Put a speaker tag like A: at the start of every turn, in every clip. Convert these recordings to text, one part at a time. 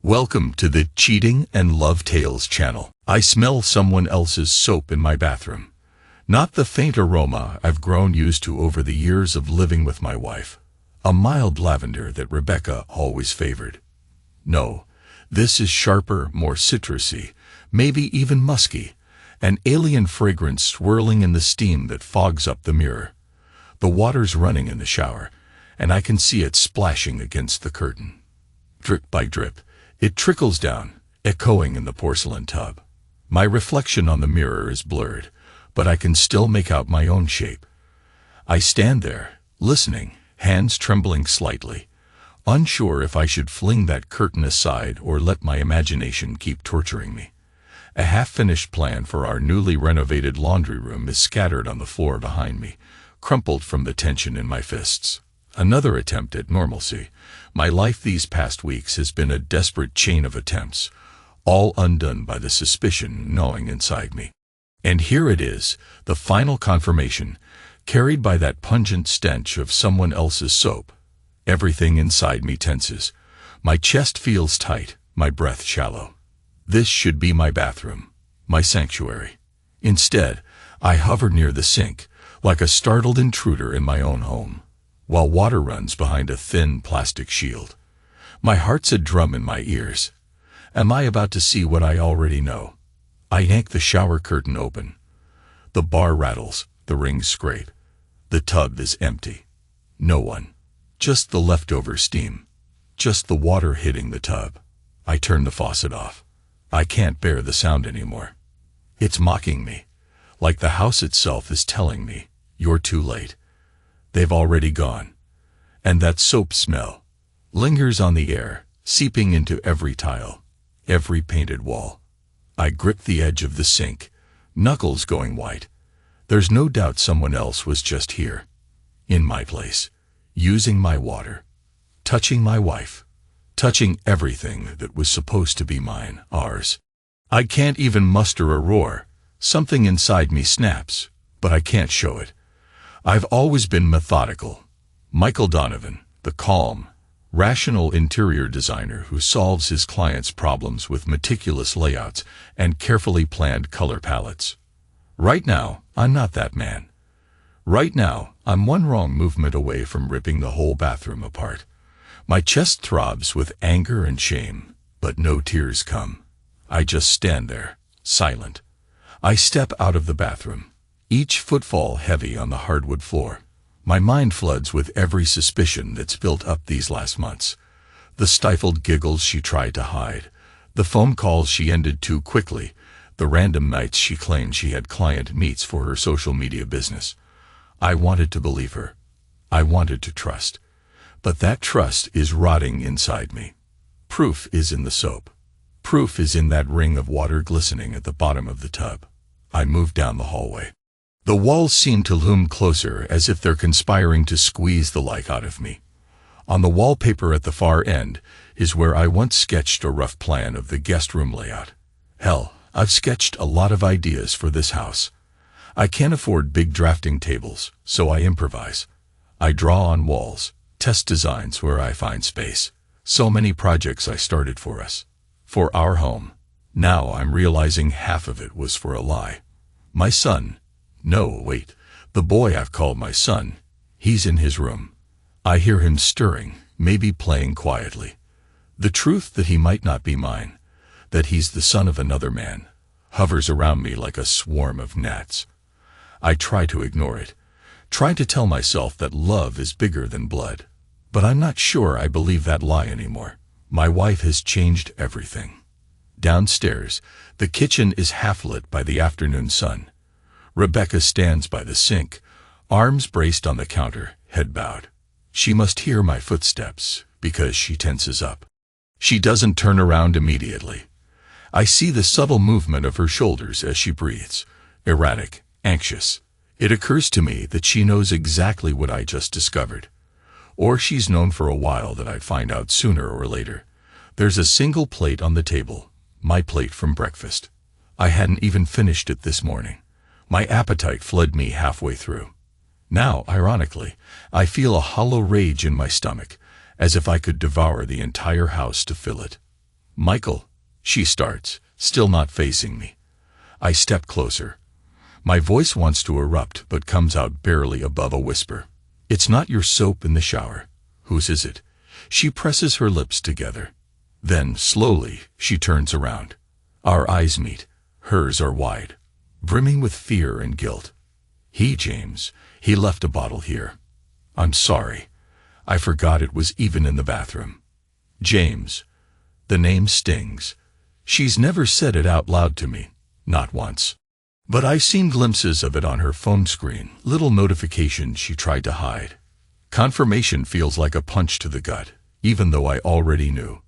A: Welcome to the Cheating and Love Tales channel. I smell someone else's soap in my bathroom. Not the faint aroma I've grown used to over the years of living with my wife. A mild lavender that Rebecca always favored. No, this is sharper, more citrusy, maybe even musky. An alien fragrance swirling in the steam that fogs up the mirror. The water's running in the shower, and I can see it splashing against the curtain. Drip by drip, it trickles down, echoing in the porcelain tub. My reflection on the mirror is blurred, but I can still make out my own shape. I stand there, listening, hands trembling slightly, unsure if I should fling that curtain aside or let my imagination keep torturing me. A half-finished plan for our newly renovated laundry room is scattered on the floor behind me, crumpled from the tension in my fists. Another attempt at normalcy. My life these past weeks has been a desperate chain of attempts, all undone by the suspicion gnawing inside me. And here it is, the final confirmation, carried by that pungent stench of someone else's soap. Everything inside me tenses. My chest feels tight, my breath shallow. This should be my bathroom, my sanctuary. Instead, I hover near the sink, like a startled intruder in my own home, while water runs behind a thin plastic shield. My heart's a drum in my ears. Am I about to see what I already know? I yank the shower curtain open. The bar rattles, the rings scrape. The tub is empty. No one. Just the leftover steam. Just the water hitting the tub. I turn the faucet off. I can't bear the sound anymore. It's mocking me, like the house itself is telling me, "You're too late." They've already gone. And that soap smell lingers on the air, seeping into every tile, every painted wall. I grip the edge of the sink, knuckles going white. There's no doubt someone else was just here, in my place, using my water, touching my wife, touching everything that was supposed to be mine, ours. I can't even muster a roar. Something inside me snaps, but I can't show it. I've always been methodical. Michael Donovan, the calm, rational interior designer who solves his clients' problems with meticulous layouts and carefully planned color palettes. Right now, I'm not that man. Right now, I'm one wrong movement away from ripping the whole bathroom apart. My chest throbs with anger and shame, but no tears come. I just stand there, silent. I step out of the bathroom, each footfall heavy on the hardwood floor. My mind floods with every suspicion that's built up these last months. The stifled giggles she tried to hide, the phone calls she ended too quickly, the random nights she claimed she had client meets for her social media business. I wanted to believe her. I wanted to trust. But that trust is rotting inside me. Proof is in the soap. Proof is in that ring of water glistening at the bottom of the tub. I move down the hallway. The walls seem to loom closer, as if they're conspiring to squeeze the life out of me. On the wallpaper at the far end is where I once sketched a rough plan of the guest room layout. Hell, I've sketched a lot of ideas for this house. I can't afford big drafting tables, so I improvise. I draw on walls, test designs where I find space. So many projects I started for us, for our home. Now I'm realizing half of it was for a lie. My son. No, wait, the boy I've called my son. He's in his room. I hear him stirring, maybe playing quietly. The truth that he might not be mine, that he's the son of another man, hovers around me like a swarm of gnats. I try to ignore it, try to tell myself that love is bigger than blood. But I'm not sure I believe that lie anymore. My wife has changed everything. Downstairs, the kitchen is half lit by the afternoon sun. Rebecca stands by the sink, arms braced on the counter, head bowed. She must hear my footsteps, because she tenses up. She doesn't turn around immediately. I see the subtle movement of her shoulders as she breathes, erratic, anxious. It occurs to me that she knows exactly what I just discovered. Or she's known for a while that I'd find out sooner or later. There's a single plate on the table, my plate from breakfast. I hadn't even finished it this morning. My appetite fled me halfway through. Now, ironically, I feel a hollow rage in my stomach, as if I could devour the entire house to fill it. Michael, she starts, still not facing me. I step closer. My voice wants to erupt but comes out barely above a whisper. It's not your soap in the shower. Whose is it? She presses her lips together. Then, slowly, she turns around. Our eyes meet. Hers are wide, brimming with fear and guilt. James, he left a bottle here. I'm sorry. I forgot it was even in the bathroom. James. The name stings. She's never said it out loud to me, not once. But I've seen glimpses of it on her phone screen, little notifications she tried to hide. Confirmation feels like a punch to the gut, even though I already knew.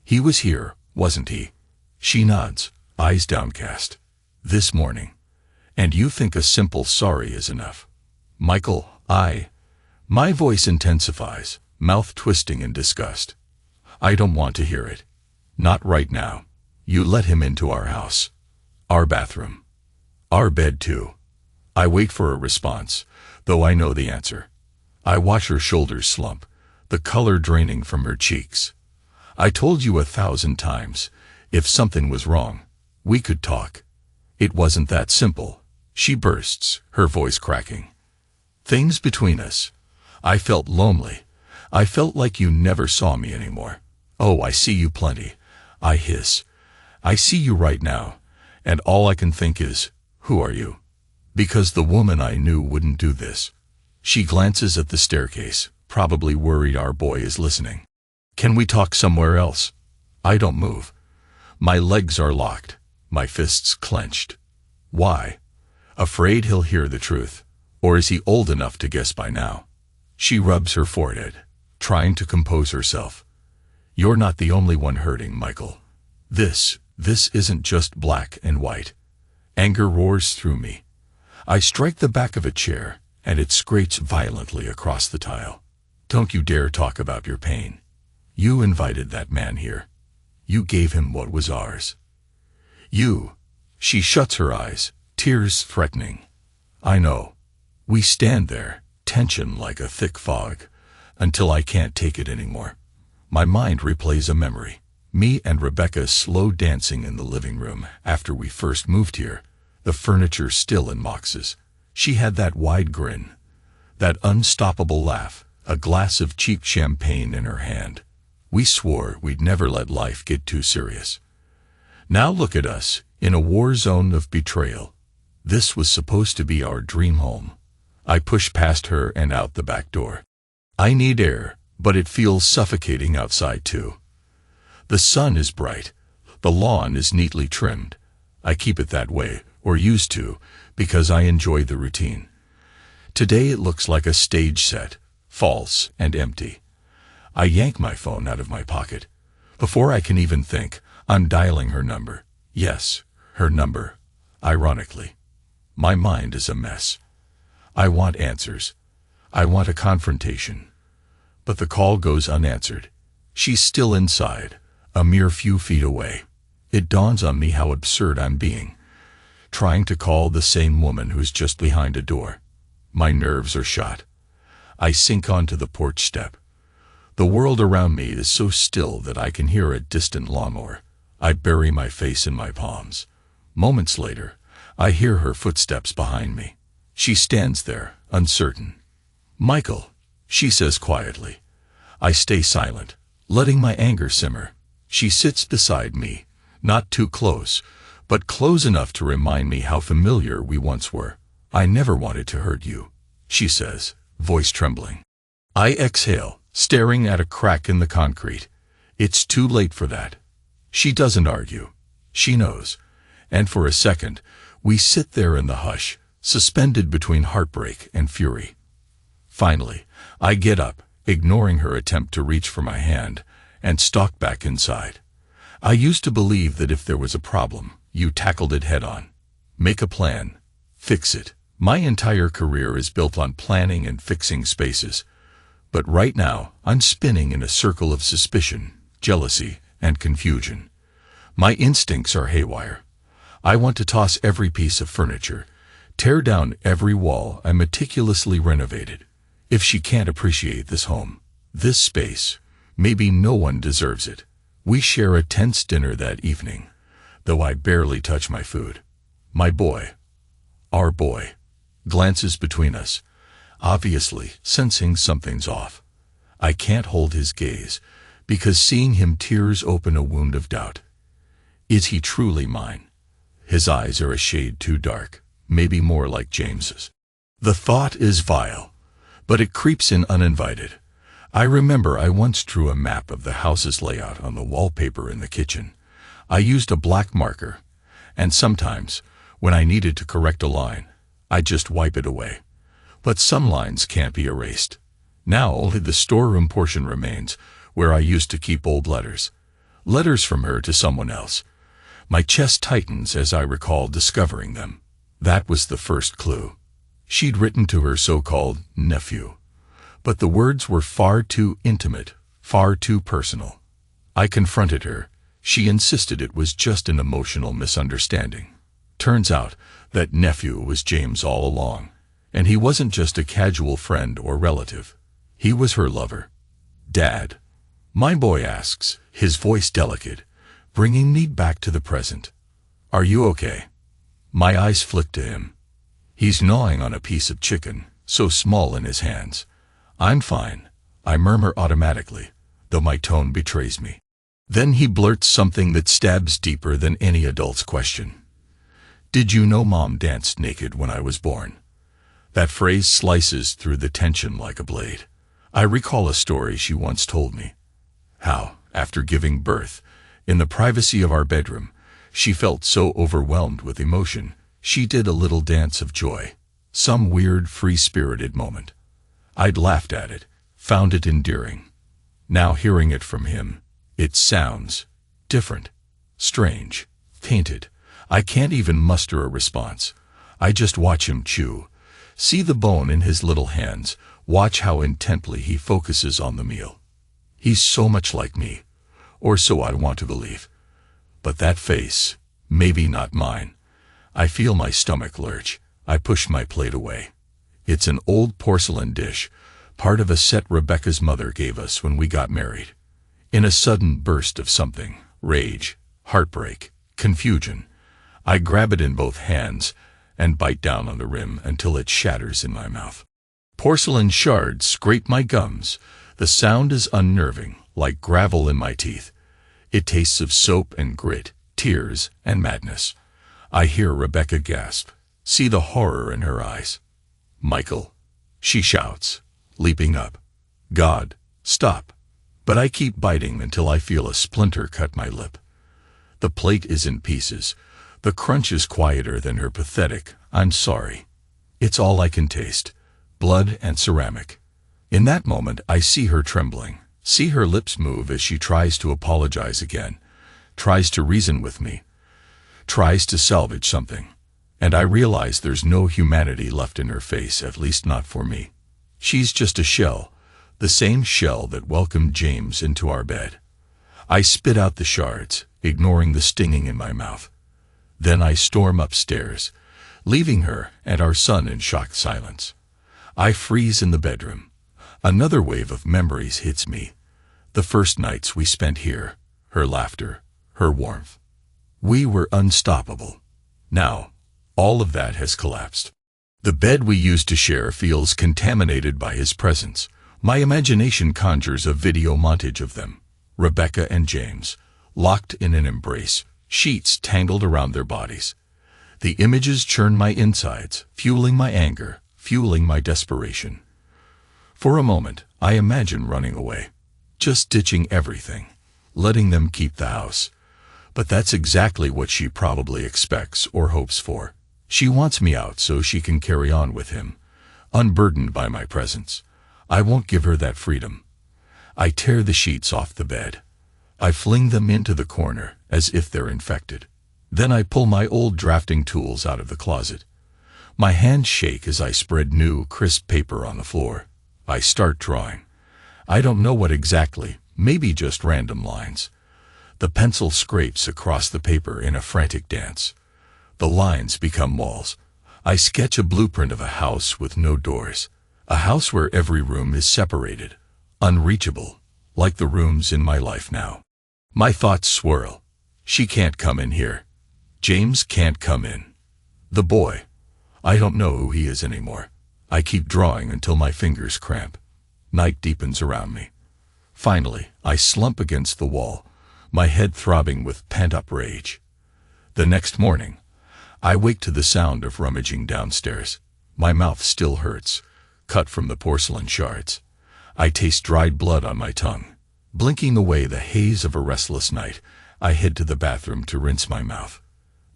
A: He was here, wasn't he? She nods, eyes downcast. This morning. And you think a simple sorry is enough? Michael, My voice intensifies, mouth twisting in disgust. I don't want to hear it. Not right now. You let him into our house. Our bathroom. Our bed too. I wait for a response, though I know the answer. I watch her shoulders slump, the color draining from her cheeks. I told you 1,000 times, if something was wrong, we could talk. It wasn't that simple. She bursts, her voice cracking. Things between us. I felt lonely. I felt like you never saw me anymore. Oh, I see you plenty. I hiss. I see you right now, and all I can think is, who are you? Because the woman I knew wouldn't do this. She glances at the staircase, probably worried our boy is listening. Can we talk somewhere else? I don't move. My legs are locked, my fists clenched. Why? Afraid he'll hear the truth. Or is he old enough to guess by now? She rubs her forehead, trying to compose herself. You're not the only one hurting, Michael. This isn't just black and white. Anger roars through me. I strike the back of a chair, and it scrapes violently across the tile. Don't you dare talk about your pain. You invited that man here. You gave him what was ours. She shuts her eyes, tears threatening. I know. We stand there, tension like a thick fog, until I can't take it anymore. My mind replays a memory. Me and Rebecca slow dancing in the living room after we first moved here, the furniture still in boxes. She had that wide grin, that unstoppable laugh, a glass of cheap champagne in her hand. We swore we'd never let life get too serious. Now look at us, in a war zone of betrayal. This was supposed to be our dream home. I push past her and out the back door. I need air, but it feels suffocating outside too. The sun is bright. The lawn is neatly trimmed. I keep it that way, or used to, because I enjoy the routine. Today it looks like a stage set, false and empty. I yank my phone out of my pocket. Before I can even think, I'm dialing her number. Yes, her number. Ironically. My mind is a mess. I want answers. I want a confrontation. But the call goes unanswered. She's still inside, a mere few feet away. It dawns on me how absurd I'm being, trying to call the same woman who's just behind a door. My nerves are shot. I sink onto the porch step. The world around me is so still that I can hear a distant lawnmower. I bury my face in my palms. Moments later, I hear her footsteps behind me. She stands there, uncertain. Michael, she says quietly. I stay silent, letting my anger simmer. She sits beside me, not too close, but close enough to remind me how familiar we once were. I never wanted to hurt you, she says, voice trembling. I exhale, staring at a crack in the concrete. It's too late for that. She doesn't argue. She knows. And for a second, we sit there in the hush, suspended between heartbreak and fury. Finally, I get up, ignoring her attempt to reach for my hand, and stalk back inside. I used to believe that if there was a problem, you tackled it head-on. Make a plan. Fix it. My entire career is built on planning and fixing spaces. But right now, I'm spinning in a circle of suspicion, jealousy, and confusion. My instincts are haywire. I want to toss every piece of furniture, tear down every wall I meticulously renovated. If she can't appreciate this home, this space, maybe no one deserves it. We share a tense dinner that evening, though I barely touch my food. My boy, our boy, glances between us, obviously sensing something's off. I can't hold his gaze, because seeing him tears open a wound of doubt. Is he truly mine? His eyes are a shade too dark, maybe more like James's. The thought is vile, but it creeps in uninvited. I remember I once drew a map of the house's layout on the wallpaper in the kitchen. I used a black marker, and sometimes, when I needed to correct a line, I just wipe it away. But some lines can't be erased. Now only the storeroom portion remains, where I used to keep old letters. Letters from her to someone else. My chest tightens as I recall discovering them. That was the first clue. She'd written to her so-called nephew. But the words were far too intimate, far too personal. I confronted her. She insisted it was just an emotional misunderstanding. Turns out that nephew was James all along, and he wasn't just a casual friend or relative. He was her lover. Dad, my boy asks, his voice delicate, bringing me back to the present. Are you okay? My eyes flick to him. He's gnawing on a piece of chicken, so small in his hands. I'm fine, I murmur automatically, though my tone betrays me. Then he blurts something that stabs deeper than any adult's question. Did you know Mom danced naked when I was born? That phrase slices through the tension like a blade. I recall a story she once told me. How, after giving birth, in the privacy of our bedroom, she felt so overwhelmed with emotion, she did a little dance of joy. Some weird, free-spirited moment. I'd laughed at it, found it endearing. Now hearing it from him, it sounds different, strange, tainted. I can't even muster a response. I just watch him chew. See the bone in his little hands. Watch how intently he focuses on the meal. He's so much like me, or so I want to believe. But that face, maybe not mine. I feel my stomach lurch. I push my plate away. It's an old porcelain dish, part of a set Rebecca's mother gave us when we got married. In a sudden burst of something, rage, heartbreak, confusion, I grab it in both hands and bite down on the rim until it shatters in my mouth. Porcelain shards scrape my gums. The sound is unnerving, like gravel in my teeth. It tastes of soap and grit, tears and madness. I hear Rebecca gasp, see the horror in her eyes. Michael, she shouts, leaping up. God, stop. But I keep biting until I feel a splinter cut my lip. The plate is in pieces. The crunch is quieter than her pathetic, I'm sorry. It's all I can taste, blood and ceramic. In that moment, I see her trembling, see her lips move as she tries to apologize again, tries to reason with me, tries to salvage something. And I realize there's no humanity left in her face, at least not for me. She's just a shell, the same shell that welcomed James into our bed. I spit out the shards, ignoring the stinging in my mouth. Then I storm upstairs, leaving her and our son in shocked silence. I freeze in the bedroom. Another wave of memories hits me. The first nights we spent here, her laughter, her warmth. We were unstoppable. Now, all of that has collapsed. The bed we used to share feels contaminated by his presence. My imagination conjures a video montage of them, Rebecca and James, locked in an embrace, sheets tangled around their bodies. The images churn my insides, fueling my anger, fueling my desperation. For a moment, I imagine running away, just ditching everything, letting them keep the house. But that's exactly what she probably expects or hopes for. She wants me out so she can carry on with him, unburdened by my presence. I won't give her that freedom. I tear the sheets off the bed. I fling them into the corner as if they're infected. Then I pull my old drafting tools out of the closet. My hands shake as I spread new, crisp paper on the floor. I start drawing. I don't know what exactly, maybe just random lines. The pencil scrapes across the paper in a frantic dance. The lines become walls. I sketch a blueprint of a house with no doors. A house where every room is separated, unreachable, like the rooms in my life now. My thoughts swirl. She can't come in here. James can't come in. The boy. I don't know who he is anymore. I keep drawing until my fingers cramp. Night deepens around me. Finally, I slump against the wall, my head throbbing with pent-up rage. The next morning, I wake to the sound of rummaging downstairs. My mouth still hurts, cut from the porcelain shards. I taste dried blood on my tongue. Blinking away the haze of a restless night, I head to the bathroom to rinse my mouth.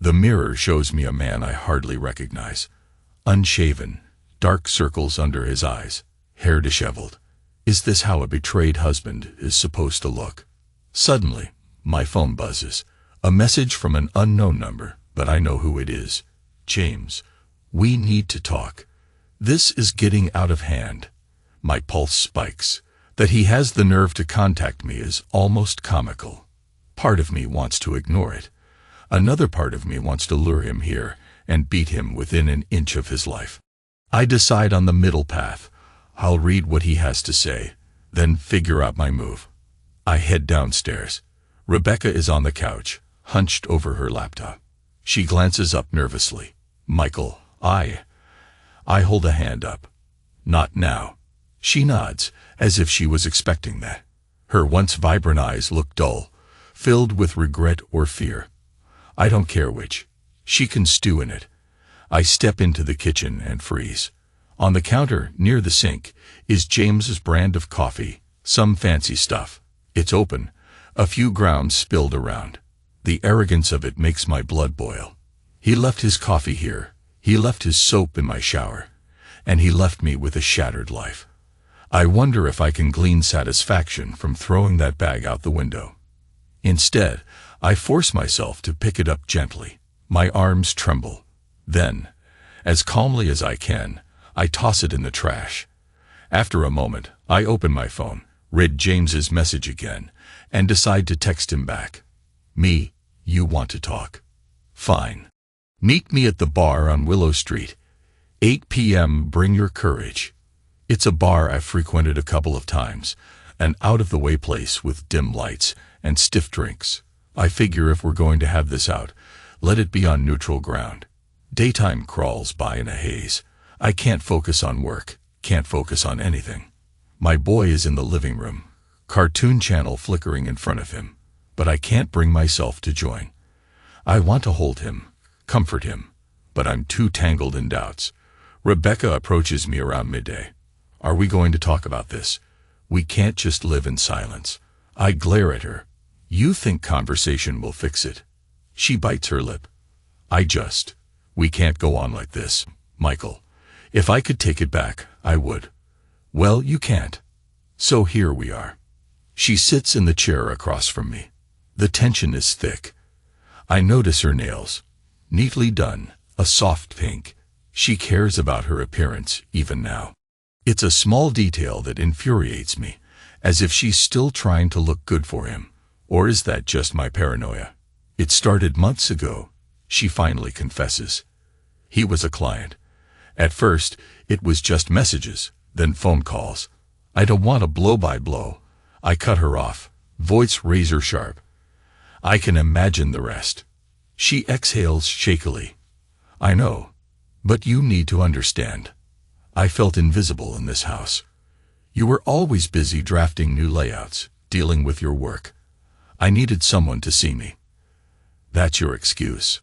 A: The mirror shows me a man I hardly recognize. Unshaven, dark circles under his eyes, hair disheveled. Is this how a betrayed husband is supposed to look? Suddenly, my phone buzzes. A message from an unknown number, but I know who it is. James, we need to talk. This is getting out of hand. My pulse spikes. That he has the nerve to contact me is almost comical. Part of me wants to ignore it. Another part of me wants to lure him here and beat him within an inch of his life. I decide on the middle path. I'll read what he has to say, then figure out my move. I head downstairs. Rebecca is on the couch, hunched over her laptop. She glances up nervously. Michael, I hold a hand up. Not now. She nods, as if she was expecting that. Her once vibrant eyes look dull, filled with regret or fear. I don't care which. She can stew in it. I step into the kitchen and freeze. On the counter, near the sink, is James's brand of coffee, some fancy stuff. It's open, a few grounds spilled around. The arrogance of it makes my blood boil. He left his coffee here, he left his soap in my shower, and he left me with a shattered life. I wonder if I can glean satisfaction from throwing that bag out the window. Instead, I force myself to pick it up gently. My arms tremble. Then, as calmly as I can, I toss it in the trash. After a moment, I open my phone, read James's message again, and decide to text him back. Me, you want to talk? Fine. Meet me at the bar on Willow Street. 8 p.m. Bring your courage. It's a bar I've frequented a couple of times, an out-of-the-way place with dim lights and stiff drinks. I figure if we're going to have this out, let it be on neutral ground. Daytime crawls by in a haze. I can't focus on work, can't focus on anything. My boy is in the living room, cartoon channel flickering in front of him, but I can't bring myself to join. I want to hold him, comfort him, but I'm too tangled in doubts. Rebecca approaches me around midday. Are we going to talk about this? We can't just live in silence. I glare at her. You think conversation will fix it? She bites her lip. We can't go on like this, Michael. If I could take it back, I would. Well, you can't. So here we are. She sits in the chair across from me. The tension is thick. I notice her nails. Neatly done, a soft pink. She cares about her appearance, even now. It's a small detail that infuriates me, as if she's still trying to look good for him. Or is that just my paranoia? It started months ago, she finally confesses. He was a client. At first, it was just messages, then phone calls. I don't want a blow-by-blow. I cut her off, voice razor sharp. I can imagine the rest. She exhales shakily. I know, but you need to understand. I felt invisible in this house. You were always busy drafting new layouts, dealing with your work. I needed someone to see me. That's your excuse.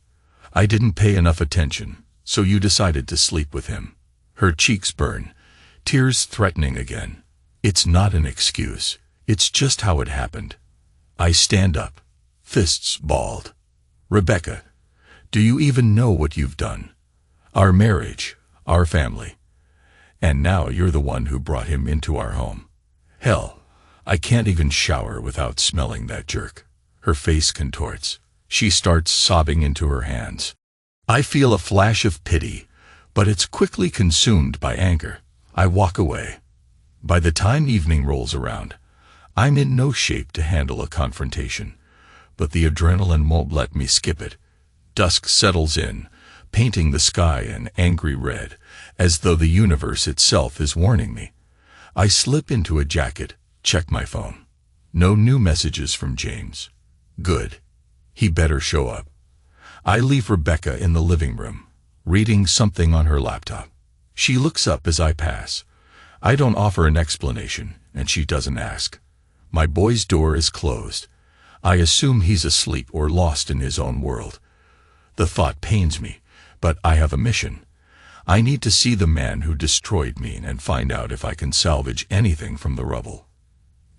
A: I didn't pay enough attention, so you decided to sleep with him. Her cheeks burn, tears threatening again. It's not an excuse. It's just how it happened. I stand up, fists balled. Rebecca, do you even know what you've done? Our marriage, our family. And now you're the one who brought him into our home. Hell, I can't even shower without smelling that jerk. Her face contorts. She starts sobbing into her hands. I feel a flash of pity, but it's quickly consumed by anger. I walk away. By the time evening rolls around, I'm in no shape to handle a confrontation, but the adrenaline won't let me skip it. Dusk settles in, painting the sky an angry red, as though the universe itself is warning me. I slip into a jacket, check my phone. No new messages from James. Good. He better show up. I leave Rebecca in the living room, reading something on her laptop. She looks up as I pass. I don't offer an explanation, and she doesn't ask. My boy's door is closed. I assume he's asleep or lost in his own world. The thought pains me, but I have a mission. I need to see the man who destroyed me and find out if I can salvage anything from the rubble.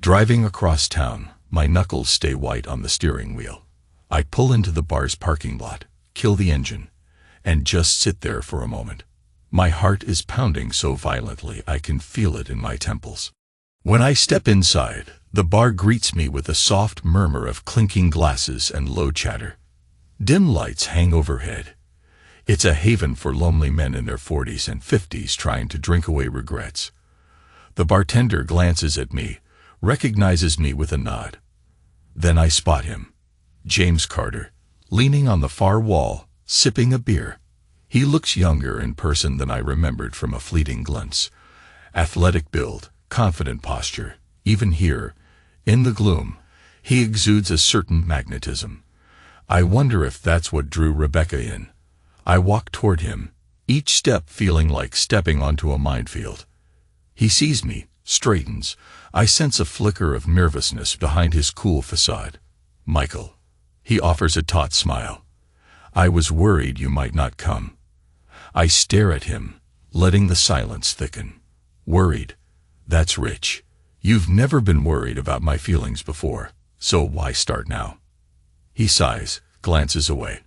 A: Driving across town, my knuckles stay white on the steering wheel. I pull into the bar's parking lot, kill the engine, and just sit there for a moment. My heart is pounding so violently I can feel it in my temples. When I step inside, the bar greets me with a soft murmur of clinking glasses and low chatter. Dim lights hang overhead. It's a haven for lonely men in their 40s and 50s trying to drink away regrets. The bartender glances at me, recognizes me with a nod. Then I spot him. James Carter, leaning on the far wall, sipping a beer. He looks younger in person than I remembered from a fleeting glimpse. Athletic build, confident posture. Even here, in the gloom, he exudes a certain magnetism. I wonder if that's what drew Rebecca in. I walk toward him, each step feeling like stepping onto a minefield. He sees me, straightens. I sense a flicker of nervousness behind his cool facade. Michael. He offers a taut smile. I was worried you might not come. I stare at him, letting the silence thicken. Worried. That's rich. You've never been worried about my feelings before, so why start now? He sighs, glances away.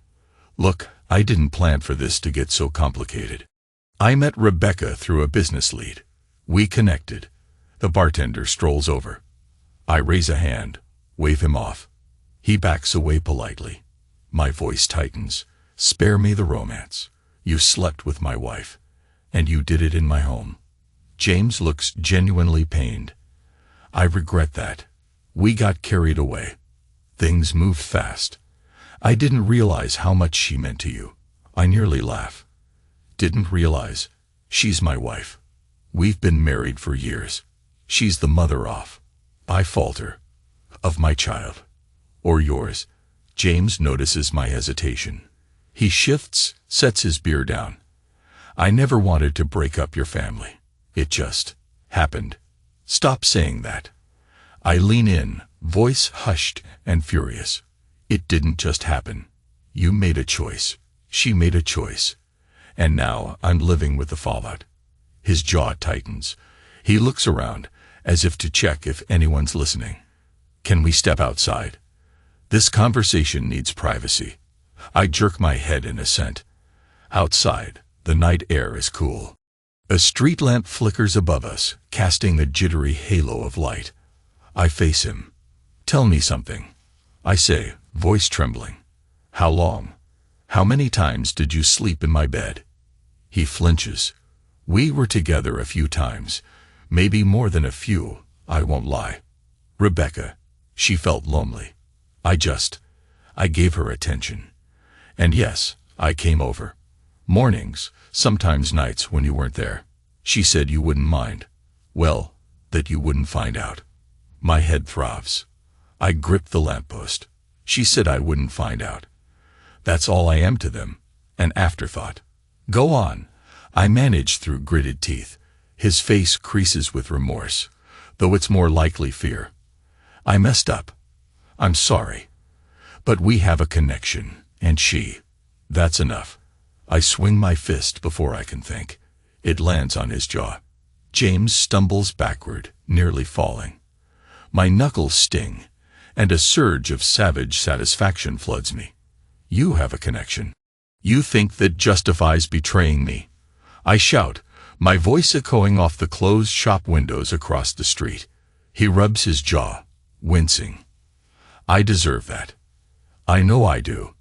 A: Look, I didn't plan for this to get so complicated. I met Rebecca through a business lead. We connected. The bartender strolls over. I raise a hand, wave him off. He backs away politely. My voice tightens. Spare me the romance. You slept with my wife, and you did it in my home. James looks genuinely pained. I regret that. We got carried away. Things moved fast. I didn't realize how much she meant to you. I nearly laugh. Didn't realize. She's my wife. We've been married for years. She's the mother of, I falter, of my child. Or yours. James notices my hesitation. He shifts, sets his beer down. I never wanted to break up your family. It just happened. Stop saying that. I lean in, voice hushed and furious. It didn't just happen. You made a choice. She made a choice. And now I'm living with the fallout. His jaw tightens. He looks around, as if to check if anyone's listening. Can we step outside? This conversation needs privacy. I jerk my head in assent. Outside, the night air is cool. A street lamp flickers above us, casting a jittery halo of light. I face him. Tell me something. I say, voice trembling. How long? How many times did you sleep in my bed? He flinches. We were together a few times. Maybe more than a few, I won't lie. Rebecca. She felt lonely. I gave her attention. And yes, I came over. Mornings, sometimes nights when you weren't there. She said you wouldn't mind. Well, that you wouldn't find out. My head throbs. I grip the lamppost. She said I wouldn't find out. That's all I am to them, an afterthought. Go on. I manage through gritted teeth. His face creases with remorse, though it's more likely fear. I messed up. I'm sorry. But we have a connection, and that's enough. I swing my fist before I can think. It lands on his jaw. James stumbles backward, nearly falling. My knuckles sting, and a surge of savage satisfaction floods me. You have a connection. You think that justifies betraying me. I shout, my voice echoing off the closed shop windows across the street. He rubs his jaw, wincing. I deserve that. I know I do.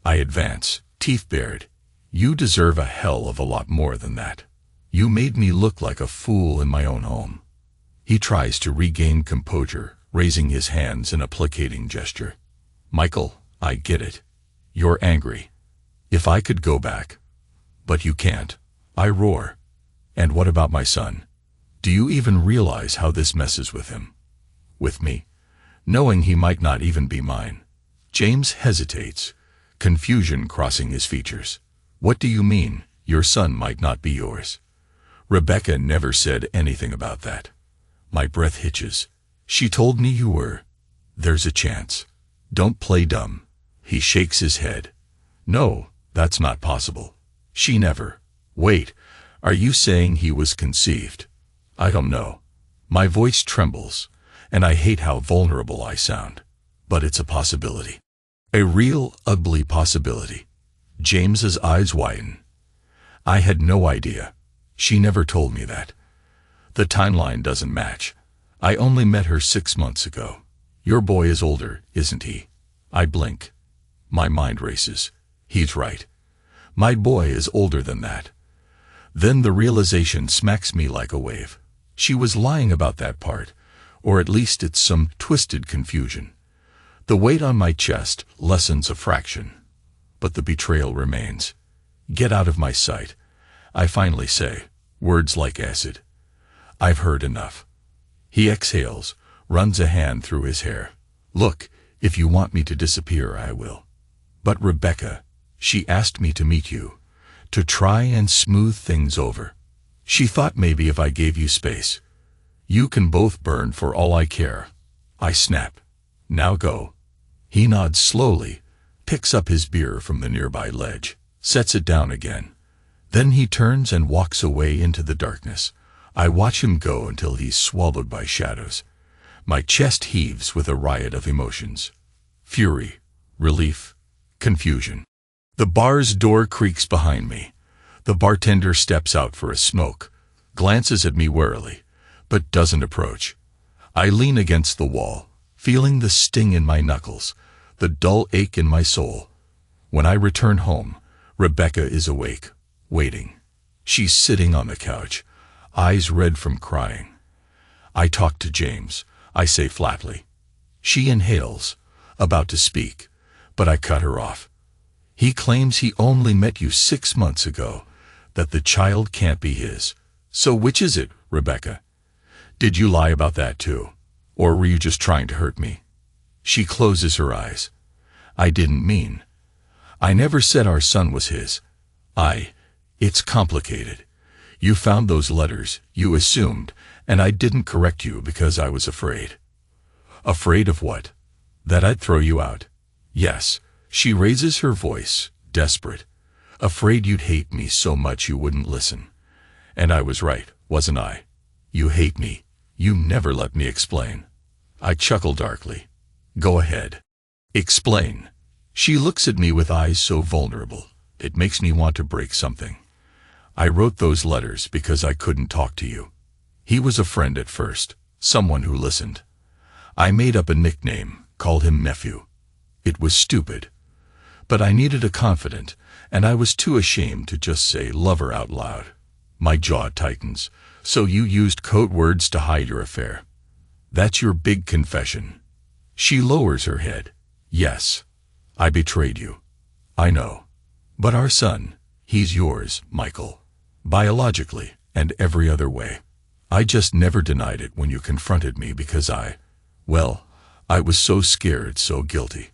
A: I advance, teeth bared. You deserve a hell of a lot more than that. You made me look like a fool in my own home. He tries to regain composure, raising his hands in a placating gesture. Michael, I get it. You're angry. If I could go back. But you can't. I roar. And what about my son? Do you even realize how this messes with him? With me? Knowing he might not even be mine. James hesitates, confusion crossing his features. What do you mean, your son might not be yours? Rebecca never said anything about that. My breath hitches. She told me you were. There's a chance. Don't play dumb. He shakes his head. No, that's not possible. She never. Wait, are you saying he was conceived? I don't know. My voice trembles, and I hate how vulnerable I sound. But it's a possibility. A real, ugly possibility. James's eyes widen. I had no idea. She never told me that. The timeline doesn't match. I only met her 6 months ago. Your boy is older, isn't he? I blink. My mind races. He's right. My boy is older than that. Then the realization smacks me like a wave. She was lying about that part, or at least it's some twisted confusion. The weight on my chest lessens a fraction, but the betrayal remains. Get out of my sight, I finally say, words like acid. I've heard enough. He exhales, runs a hand through his hair. Look, if you want me to disappear, I will. But Rebecca, she asked me to meet you, to try and smooth things over. She thought maybe if I gave you space, you can both burn for all I care. I snap. Now go. He nods slowly, picks up his beer from the nearby ledge, sets it down again. Then he turns and walks away into the darkness. I watch him go until he's swallowed by shadows. My chest heaves with a riot of emotions. Fury, relief, confusion. The bar's door creaks behind me. The bartender steps out for a smoke, glances at me warily, but doesn't approach. I lean against the wall, feeling the sting in my knuckles, the dull ache in my soul. When I return home, Rebecca is awake, waiting. She's sitting on the couch, eyes red from crying. I talk to James, I say flatly. She inhales, about to speak, but I cut her off. He claims he only met you 6 months ago, that the child can't be his. So which is it, Rebecca? Did you lie about that too? Or were you just trying to hurt me? She closes her eyes. I didn't mean. I never said our son was his. It's complicated. You found those letters, you assumed, and I didn't correct you because I was afraid. Afraid of what? That I'd throw you out? Yes. She raises her voice, desperate. Afraid you'd hate me so much you wouldn't listen. And I was right, wasn't I? You hate me. You never let me explain. I chuckle darkly. Go ahead. Explain. She looks at me with eyes so vulnerable, it makes me want to break something. I wrote those letters because I couldn't talk to you. He was a friend at first, someone who listened. I made up a nickname, called him Nephew. It was stupid. But I needed a confidant, and I was too ashamed to just say lover out loud. My jaw tightens. So you used code words to hide your affair. That's your big confession. She lowers her head. Yes, I betrayed you. I know. But our son, he's yours, Michael. Biologically, and every other way. I just never denied it when you confronted me because I was so scared, so guilty.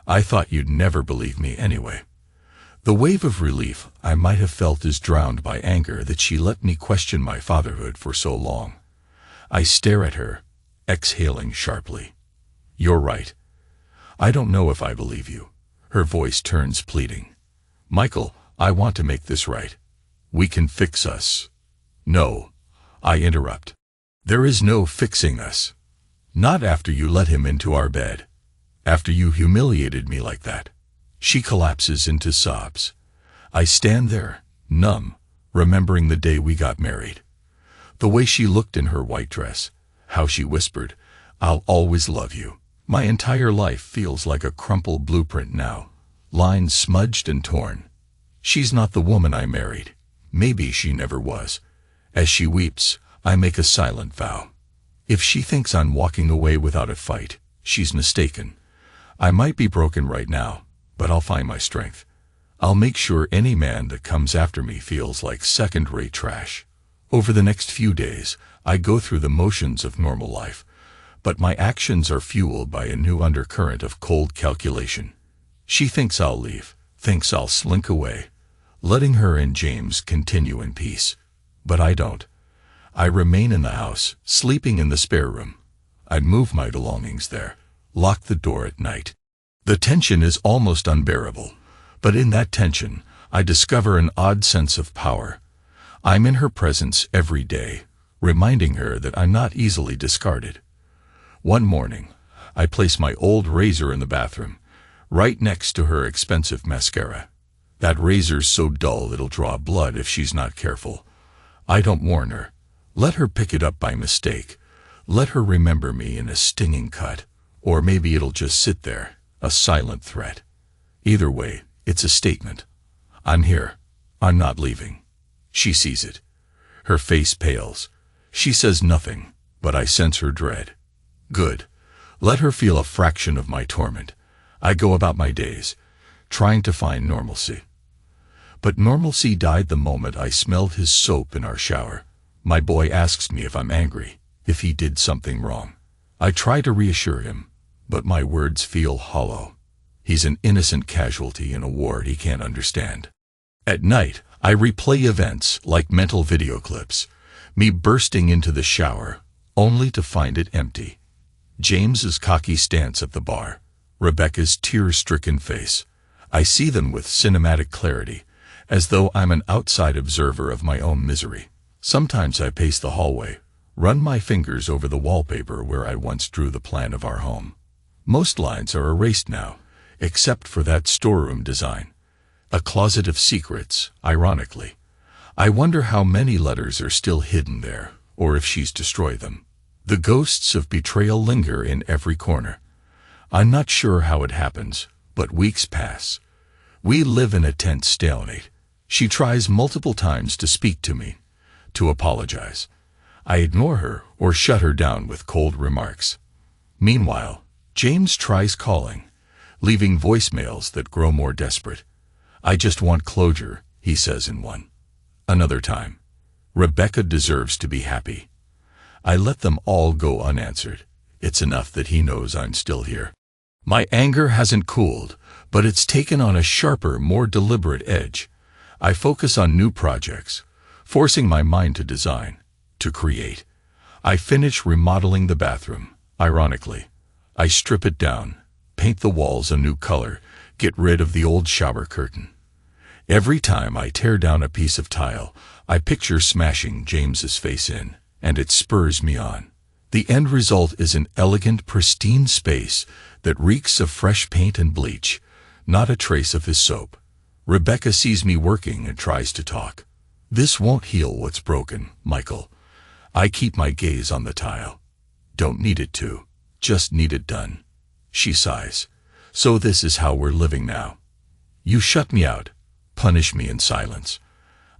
A: I thought you'd never believe me anyway. The wave of relief I might have felt is drowned by anger that she let me question my fatherhood for so long. I stare at her, exhaling sharply. You're right. I don't know if I believe you. Her voice turns pleading. Michael, I want to make this right. We can fix us. No, I interrupt. There is no fixing us. Not after you let him into our bed. After you humiliated me like that. She collapses into sobs. I stand there, numb, remembering the day we got married. The way she looked in her white dress, how she whispered, I'll always love you. My entire life feels like a crumpled blueprint now, lines smudged and torn. She's not the woman I married. Maybe she never was. As she weeps, I make a silent vow. If she thinks I'm walking away without a fight, she's mistaken. I might be broken right now, but I'll find my strength. I'll make sure any man that comes after me feels like second-rate trash. Over the next few days, I go through the motions of normal life, but my actions are fueled by a new undercurrent of cold calculation. She thinks I'll leave, thinks I'll slink away, letting her and James continue in peace. But I don't. I remain in the house, sleeping in the spare room. I move my belongings there, lock the door at night. The tension is almost unbearable, but in that tension, I discover an odd sense of power. I'm in her presence every day, reminding her that I'm not easily discarded. One morning, I place my old razor in the bathroom, right next to her expensive mascara. That razor's so dull it'll draw blood if she's not careful. I don't warn her. Let her pick it up by mistake. Let her remember me in a stinging cut. Or maybe it'll just sit there, a silent threat. Either way, it's a statement. I'm here. I'm not leaving. She sees it. Her face pales. She says nothing, but I sense her dread. Good. Let her feel a fraction of my torment. I go about my days, trying to find normalcy. But normalcy died the moment I smelled his soap in our shower. My boy asks me if I'm angry, if he did something wrong. I try to reassure him, but my words feel hollow. He's an innocent casualty in a war he can't understand. At night, I replay events like mental video clips, me bursting into the shower, only to find it empty. James's cocky stance at the bar, Rebecca's tear-stricken face. I see them with cinematic clarity, as though I'm an outside observer of my own misery. Sometimes I pace the hallway, run my fingers over the wallpaper where I once drew the plan of our home. Most lines are erased now, except for that storeroom design. A closet of secrets, ironically. I wonder how many letters are still hidden there, or if she's destroyed them. The ghosts of betrayal linger in every corner. I'm not sure how it happens, but weeks pass. We live in a tense stalemate. She tries multiple times to speak to me, to apologize. I ignore her or shut her down with cold remarks. Meanwhile, James tries calling, leaving voicemails that grow more desperate. I just want closure, he says in one. Another time, Rebecca deserves to be happy. I let them all go unanswered. It's enough that he knows I'm still here. My anger hasn't cooled, but it's taken on a sharper, more deliberate edge. I focus on new projects, forcing my mind to design, to create. I finish remodeling the bathroom, ironically. I strip it down, paint the walls a new color, get rid of the old shower curtain. Every time I tear down a piece of tile, I picture smashing James's face in, and it spurs me on. The end result is an elegant, pristine space that reeks of fresh paint and bleach, not a trace of his soap. Rebecca sees me working and tries to talk. This won't heal what's broken, Michael. I keep my gaze on the tile. Don't need it to, just need it done. She sighs. So this is how we're living now. You shut me out, punish me in silence.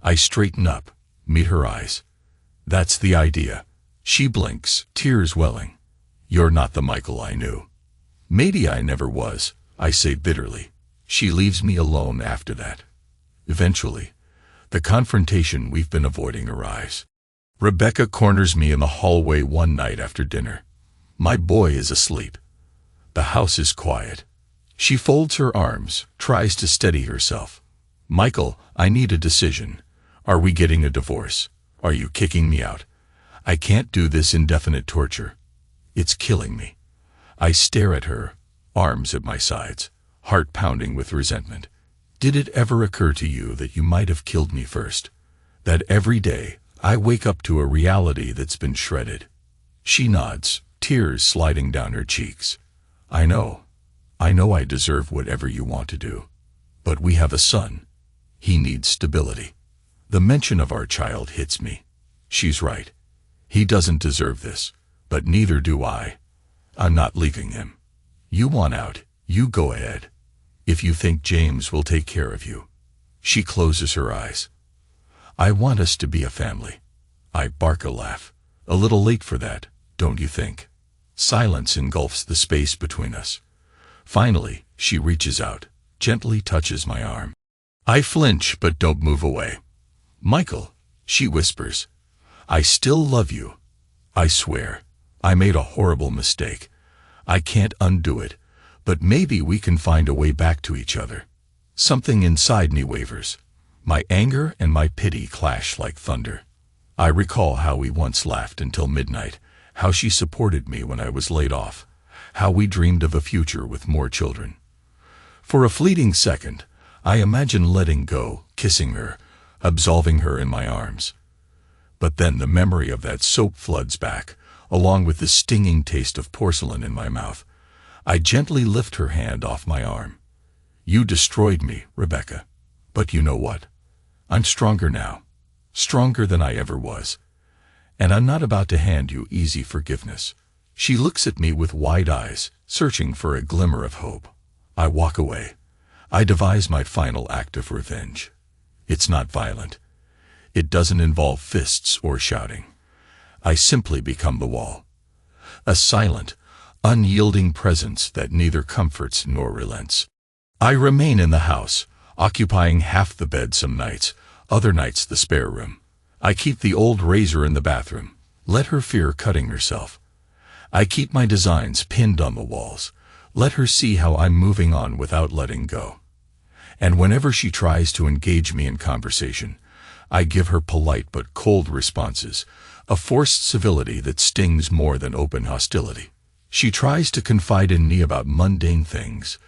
A: I straighten up, meet her eyes. That's the idea. She blinks, tears welling. You're not the Michael I knew. Maybe I never was, I say bitterly. She leaves me alone after that. Eventually, the confrontation we've been avoiding arrives. Rebecca corners me in the hallway one night after dinner. My boy is asleep. The house is quiet. She folds her arms, tries to steady herself. Michael, I need a decision. Are we getting a divorce? Are you kicking me out? I can't do this indefinite torture. It's killing me. I stare at her, arms at my sides, heart pounding with resentment. Did it ever occur to you that you might have killed me first? That every day I wake up to a reality that's been shredded? She nods, tears sliding down her cheeks. I know I deserve whatever you want to do. But we have a son. He needs stability. The mention of our child hits me. She's right. He doesn't deserve this, but neither do I. I'm not leaving him. You want out, you go ahead. If you think James will take care of you. She closes her eyes. I want us to be a family. I bark a laugh. A little late for that, don't you think? Silence engulfs the space between us. Finally, she reaches out, gently touches my arm. I flinch but don't move away. Michael, she whispers. I still love you. I swear. I made a horrible mistake. I can't undo it, but maybe we can find a way back to each other. Something inside me wavers. My anger and my pity clash like thunder. I recall how we once laughed until midnight, how she supported me when I was laid off, how we dreamed of a future with more children. For a fleeting second, I imagine letting go, kissing her, absolving her in my arms. But then the memory of that soap floods back, along with the stinging taste of porcelain in my mouth. I gently lift her hand off my arm. You destroyed me, Rebecca. But you know what? I'm stronger now, stronger than I ever was. And I'm not about to hand you easy forgiveness. She looks at me with wide eyes, searching for a glimmer of hope. I walk away. I devise my final act of revenge. It's not violent. It doesn't involve fists or shouting. I simply become the wall. A silent, unyielding presence that neither comforts nor relents. I remain in the house, occupying half the bed some nights, other nights the spare room. I keep the old razor in the bathroom. Let her fear cutting herself. I keep my designs pinned on the walls. Let her see how I'm moving on without letting go. And whenever she tries to engage me in conversation, I give her polite but cold responses, a forced civility that stings more than open hostility. She tries to confide in me about mundane things,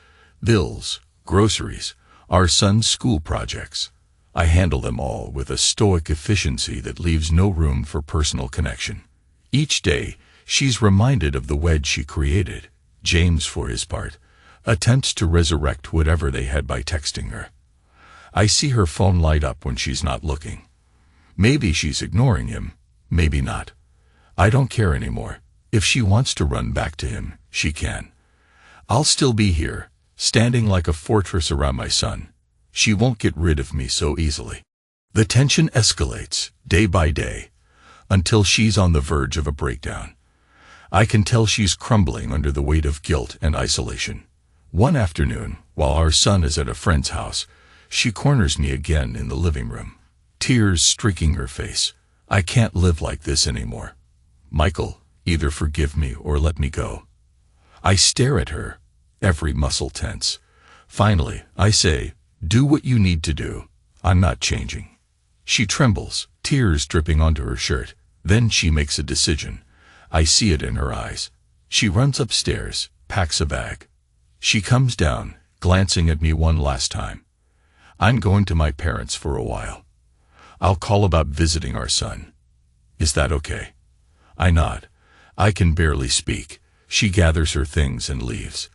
A: bills, groceries, our son's school projects. I handle them all with a stoic efficiency that leaves no room for personal connection. Each day, she's reminded of the wedge she created. James, for his part, attempts to resurrect whatever they had by texting her. I see her phone light up when she's not looking. Maybe she's ignoring him, maybe not. I don't care anymore. If she wants to run back to him, she can. I'll still be here, standing like a fortress around my son. She won't get rid of me so easily. The tension escalates, day by day, until she's on the verge of a breakdown. I can tell she's crumbling under the weight of guilt and isolation. One afternoon, while our son is at a friend's house, she corners me again in the living room, tears streaking her face. I can't live like this anymore. Michael, either forgive me or let me go. I stare at her, every muscle tense. Finally, I say, do what you need to do. I'm not changing. She trembles, tears dripping onto her shirt. Then she makes a decision. I see it in her eyes. She runs upstairs, packs a bag. She comes down, glancing at me one last time. I'm going to my parents for a while. I'll call about visiting our son. Is that okay? I nod. I can barely speak. She gathers her things and leaves.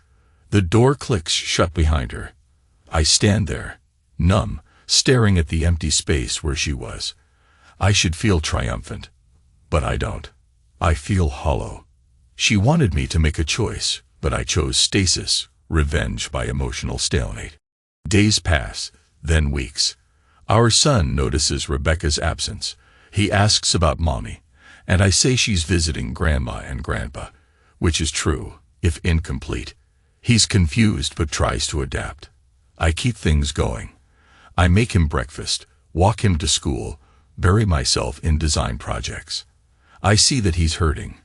A: The door clicks shut behind her. I stand there, numb, staring at the empty space where she was. I should feel triumphant, but I don't. I feel hollow. She wanted me to make a choice, but I chose stasis, revenge by emotional stalemate. Days pass, then weeks. Our son notices Rebecca's absence. He asks about Mommy, and I say she's visiting Grandma and Grandpa, which is true, if incomplete. He's confused but tries to adapt. I keep things going. I make him breakfast, walk him to school, bury myself in design projects. I see that he's hurting,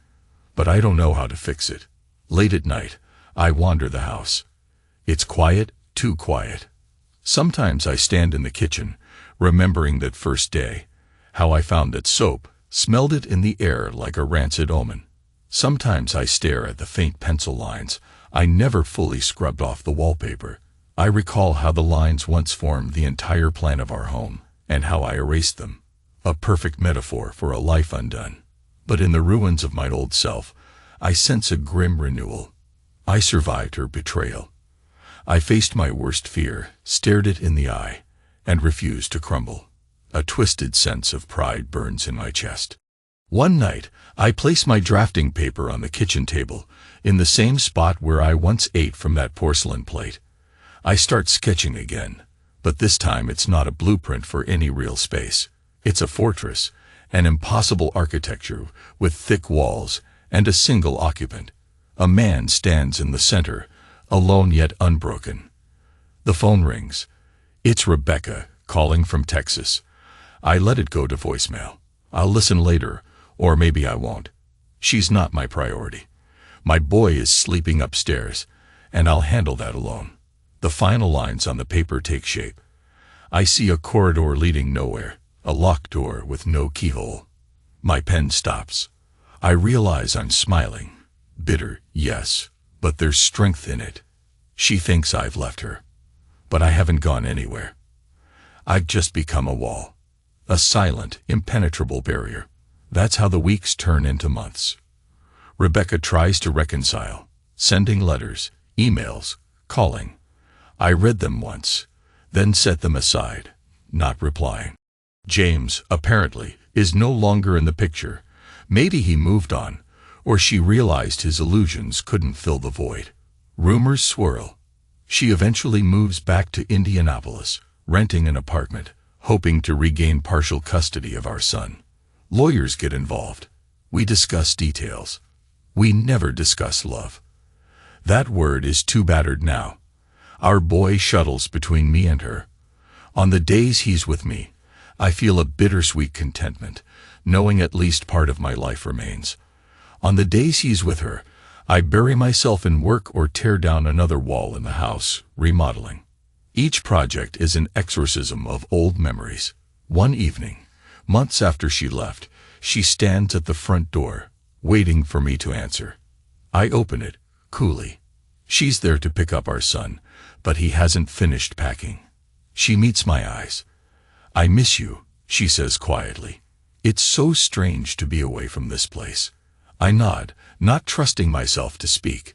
A: but I don't know how to fix it. Late at night, I wander the house. It's quiet, too quiet. Sometimes I stand in the kitchen, remembering that first day, how I found that soap, smelled it in the air like a rancid omen. Sometimes I stare at the faint pencil lines I never fully scrubbed off the wallpaper. I recall how the lines once formed the entire plan of our home, and how I erased them. A perfect metaphor for a life undone. But in the ruins of my old self, I sense a grim renewal. I survived her betrayal. I faced my worst fear, stared it in the eye, and refused to crumble. A twisted sense of pride burns in my chest. One night, I place my drafting paper on the kitchen table, in the same spot where I once ate from that porcelain plate. I start sketching again, but this time it's not a blueprint for any real space. It's a fortress, an impossible architecture with thick walls and a single occupant. A man stands in the center, alone yet unbroken. The phone rings. It's Rebecca, calling from Texas. I let it go to voicemail. I'll listen later, or maybe I won't. She's not my priority. My boy is sleeping upstairs, and I'll handle that alone. The final lines on the paper take shape. I see a corridor leading nowhere, a locked door with no keyhole. My pen stops. I realize I'm smiling. Bitter, yes, but there's strength in it. She thinks I've left her, but I haven't gone anywhere. I've just become a wall, a silent, impenetrable barrier. That's how the weeks turn into months. Rebecca tries to reconcile, sending letters, emails, calling. I read them once, then set them aside, not replying. James, apparently, is no longer in the picture. Maybe he moved on, or she realized his illusions couldn't fill the void. Rumors swirl. She eventually moves back to Indianapolis, renting an apartment, hoping to regain partial custody of our son. Lawyers get involved. We discuss details. We never discuss love. That word is too battered now. Our boy shuttles between me and her. On the days he's with me, I feel a bittersweet contentment, knowing at least part of my life remains. On the days he's with her, I bury myself in work or tear down another wall in the house, remodeling. Each project is an exorcism of old memories. One evening, months after she left, she stands at the front door, waiting for me to answer. I open it, coolly. She's there to pick up our son, but he hasn't finished packing. She meets my eyes. "I miss you," she says quietly. "It's so strange to be away from this place." I nod, not trusting myself to speak.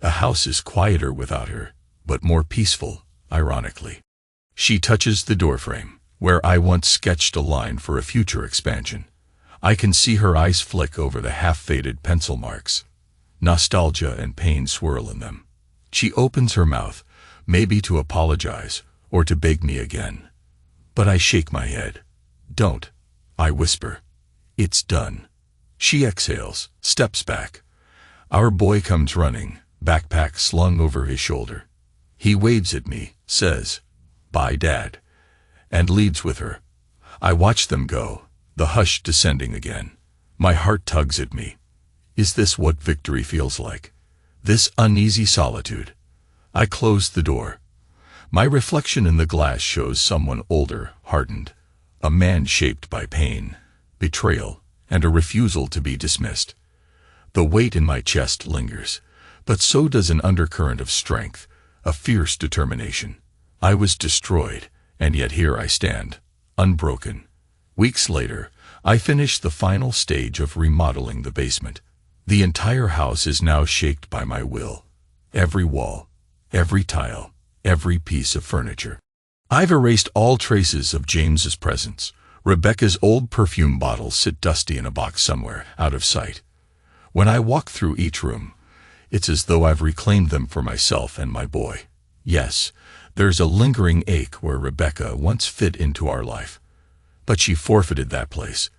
A: The house is quieter without her, but more peaceful, ironically. She touches the doorframe, where I once sketched a line for a future expansion. I can see her eyes flick over the half-faded pencil marks. Nostalgia and pain swirl in them. She opens her mouth, maybe to apologize, or to beg me again. But I shake my head. "Don't," I whisper. "It's done." She exhales, steps back. Our boy comes running, backpack slung over his shoulder. He waves at me, says, "Bye, Dad," and leads with her. I watch them go, the hush descending again. My heart tugs at me. Is this what victory feels like? This uneasy solitude? I close the door. My reflection in the glass shows someone older, hardened. A man shaped by pain, betrayal, and a refusal to be dismissed. The weight in my chest lingers, but so does an undercurrent of strength, a fierce determination. I was destroyed, and yet here I stand, unbroken. Weeks later, I finish the final stage of remodeling the basement. The entire house is now shaped by my will. Every wall, every tile, every piece of furniture. I've erased all traces of James's presence. Rebecca's old perfume bottles sit dusty in a box somewhere, out of sight. When I walk through each room, it's as though I've reclaimed them for myself and my boy. Yes, there's a lingering ache where Rebecca once fit into our life. But she forfeited that place.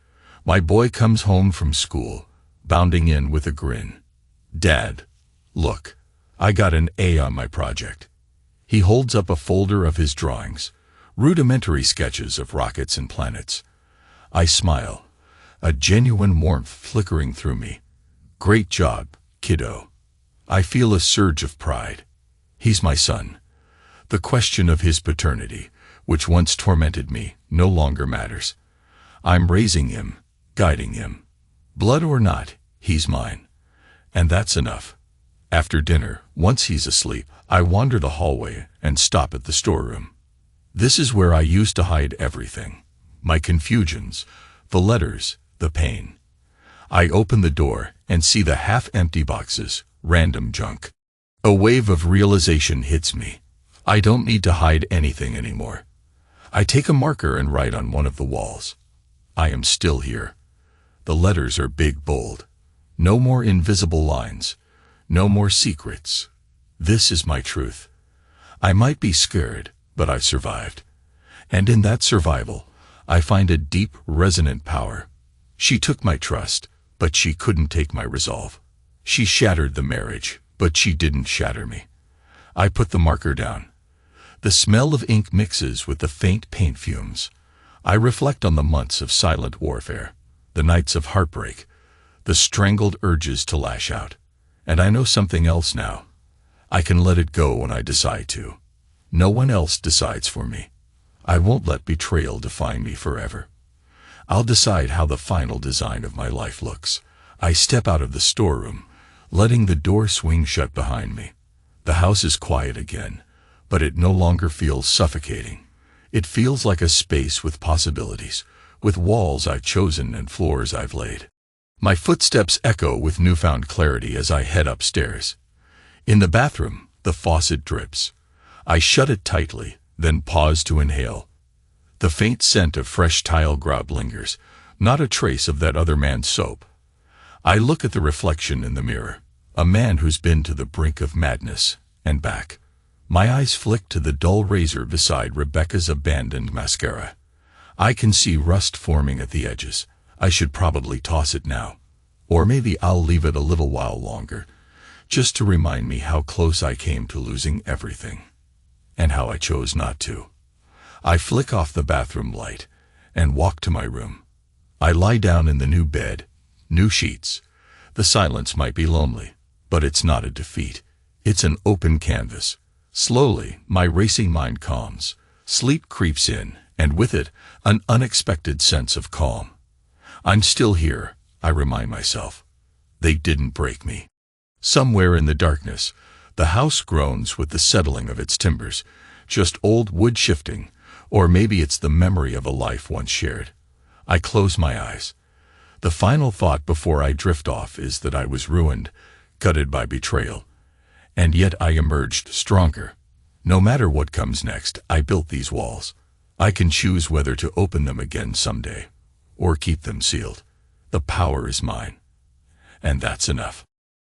A: My boy comes home from school, bounding in with a grin. "Dad, look, I got an A on my project." He holds up a folder of his drawings, rudimentary sketches of rockets and planets. I smile, a genuine warmth flickering through me. "Great job, kiddo." I feel a surge of pride. He's my son. The question of his paternity, which once tormented me, no longer matters. I'm raising him, guiding him. Blood or not, he's mine. And that's enough. After dinner, once he's asleep, I wander the hallway and stop at the storeroom. This is where I used to hide everything. My confusions, the letters, the pain. I open the door and see the half-empty boxes, random junk. A wave of realization hits me. I don't need to hide anything anymore. I take a marker and write on one of the walls. I am still here. The letters are big, bold. No more invisible lines. No more secrets. This is my truth. I might be scared, but I've survived. And in that survival, I find a deep, resonant power. She took my trust, but she couldn't take my resolve. She shattered the marriage, but she didn't shatter me. I put the marker down. The smell of ink mixes with the faint paint fumes. I reflect on the months of silent warfare, the nights of heartbreak, the strangled urges to lash out. And I know something else now. I can let it go when I decide to. No one else decides for me. I won't let betrayal define me forever. I'll decide how the final design of my life looks. I step out of the storeroom, letting the door swing shut behind me. The house is quiet again, but it no longer feels suffocating. It feels like a space with possibilities, with walls I've chosen and floors I've laid. My footsteps echo with newfound clarity as I head upstairs. In the bathroom, the faucet drips. I shut it tightly, then pause to inhale. The faint scent of fresh tile grub lingers, not a trace of that other man's soap. I look at the reflection in the mirror, a man who's been to the brink of madness and back. My eyes flick to the dull razor beside Rebecca's abandoned mascara. I can see rust forming at the edges. I should probably toss it now. Or maybe I'll leave it a little while longer, just to remind me how close I came to losing everything, and how I chose not to. I flick off the bathroom light and walk to my room. I lie down in the new bed, new sheets. The silence might be lonely, but it's not a defeat. It's an open canvas. Slowly, my racing mind calms. Sleep creeps in, and with it, an unexpected sense of calm. I'm still here, I remind myself. They didn't break me. Somewhere in the darkness, the house groans with the settling of its timbers, just old wood shifting, or maybe it's the memory of a life once shared. I close my eyes. The final thought before I drift off is that I was ruined, gutted by betrayal. And yet I emerged stronger. No matter what comes next, I built these walls. I can choose whether to open them again someday, or keep them sealed. The power is mine. And that's enough.